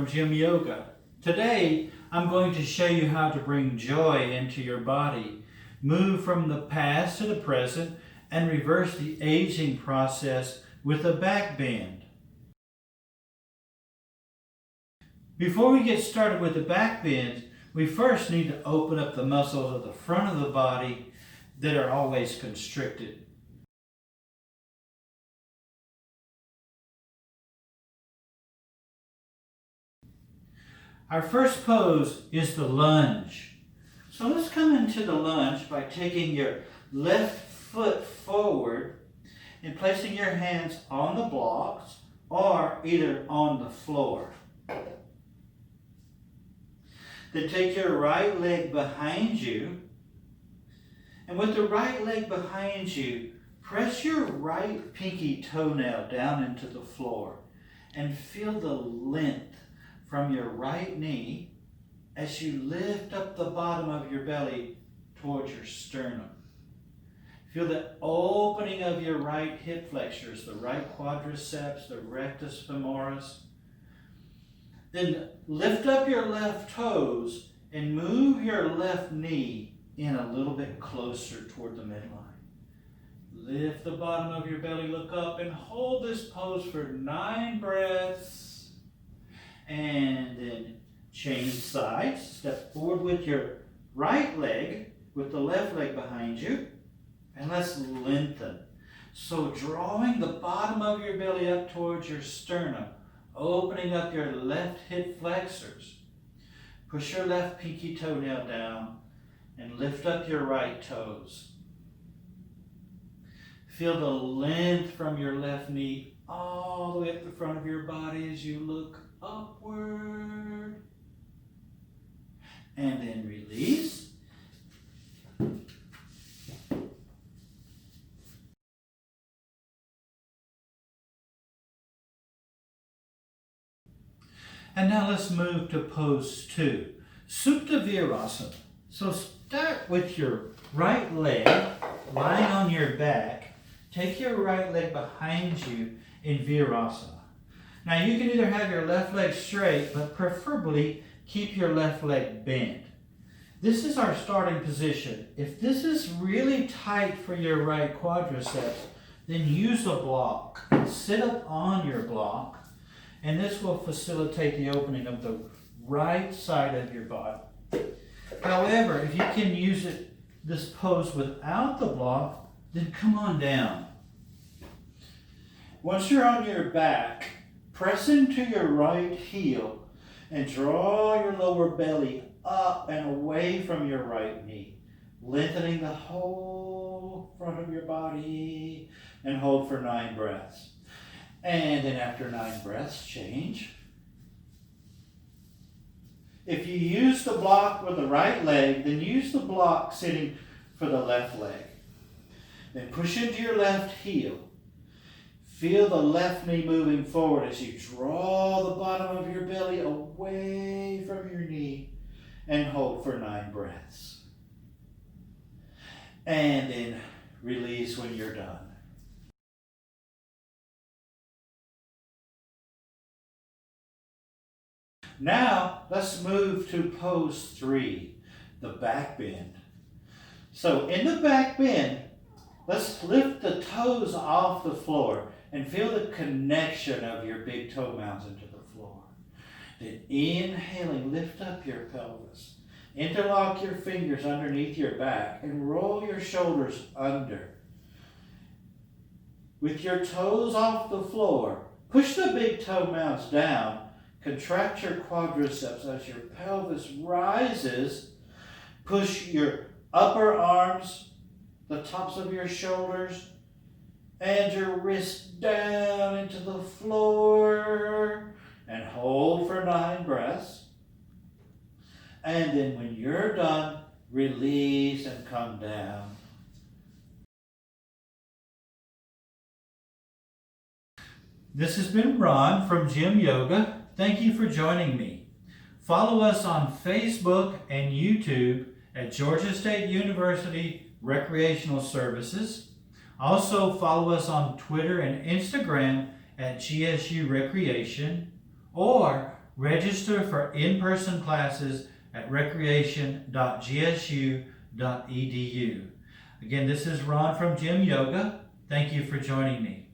from Gym Yoga. Today, I'm going to show you how to bring joy into your body, move from the past to the present, and reverse the aging process with a back bend. Before we get started with the back bend, we first need to open up the muscles of the front of the body that are always constricted. Our first pose is the lunge. So let's come into the lunge by taking your left foot forward and placing your hands on the blocks or either on the floor. Then take your right leg behind you, and with the right leg behind you, press your right pinky toenail down into the floor and feel the length from your right knee as you lift up the bottom of your belly towards your sternum. Feel the opening of your right hip flexors, the right quadriceps, the rectus femoris. Then lift up your left toes and move your left knee in a little bit closer toward the midline. Lift the bottom of your belly, look up, and hold this pose for 9 breaths. And then change sides. Step forward with your right leg, with the left leg behind you. And let's lengthen. So drawing the bottom of your belly up towards your sternum, opening up your left hip flexors. Push your left pinky toenail down and lift up your right toes. Feel the length from your left knee all the way up the front of your body as you look upward. And then release. And now let's move to pose 2, Supta Virasana. So start with your right leg lying on your back. Take your right leg behind you in Virasana. Now you can either have your left leg straight, but preferably keep your left leg bent. This is our starting position. If this is really tight for your right quadriceps, then use a block. Sit up on your block. And this will facilitate the opening of the right side of your body. However, if you can use this pose without the block, then come on down. Once you're on your back, press into your right heel and draw your lower belly up and away from your right knee, lengthening the whole front of your body, and hold for 9 breaths. And then after 9 breaths, change. If you use the block with the right leg, then use the block sitting for the left leg. Then push into your left heel. Feel the left knee moving forward as you draw the bottom of your belly away from your knee and hold for 9 breaths. And then release when you're done. Now, let's move to pose 3, the back bend. So in the back bend, let's lift the toes off the floor and feel the connection of your big toe mounds into the floor. Then inhaling, lift up your pelvis. Interlock your fingers underneath your back and roll your shoulders under. With your toes off the floor, push the big toe mounds down. Contract your quadriceps as your pelvis rises. Push your upper arms, the tops of your shoulders, and your wrists down into the floor. And hold for 9 breaths. And then when you're done, release and come down. This has been Ron from Gym Yoga. Thank you for joining me. Follow us on Facebook and YouTube at Georgia State University Recreational Services. Also follow us on Twitter and Instagram at GSU Recreation, or Register for in-person classes at recreation.gsu.edu. Again, this is Ron from Gym Yoga. Thank you for joining me.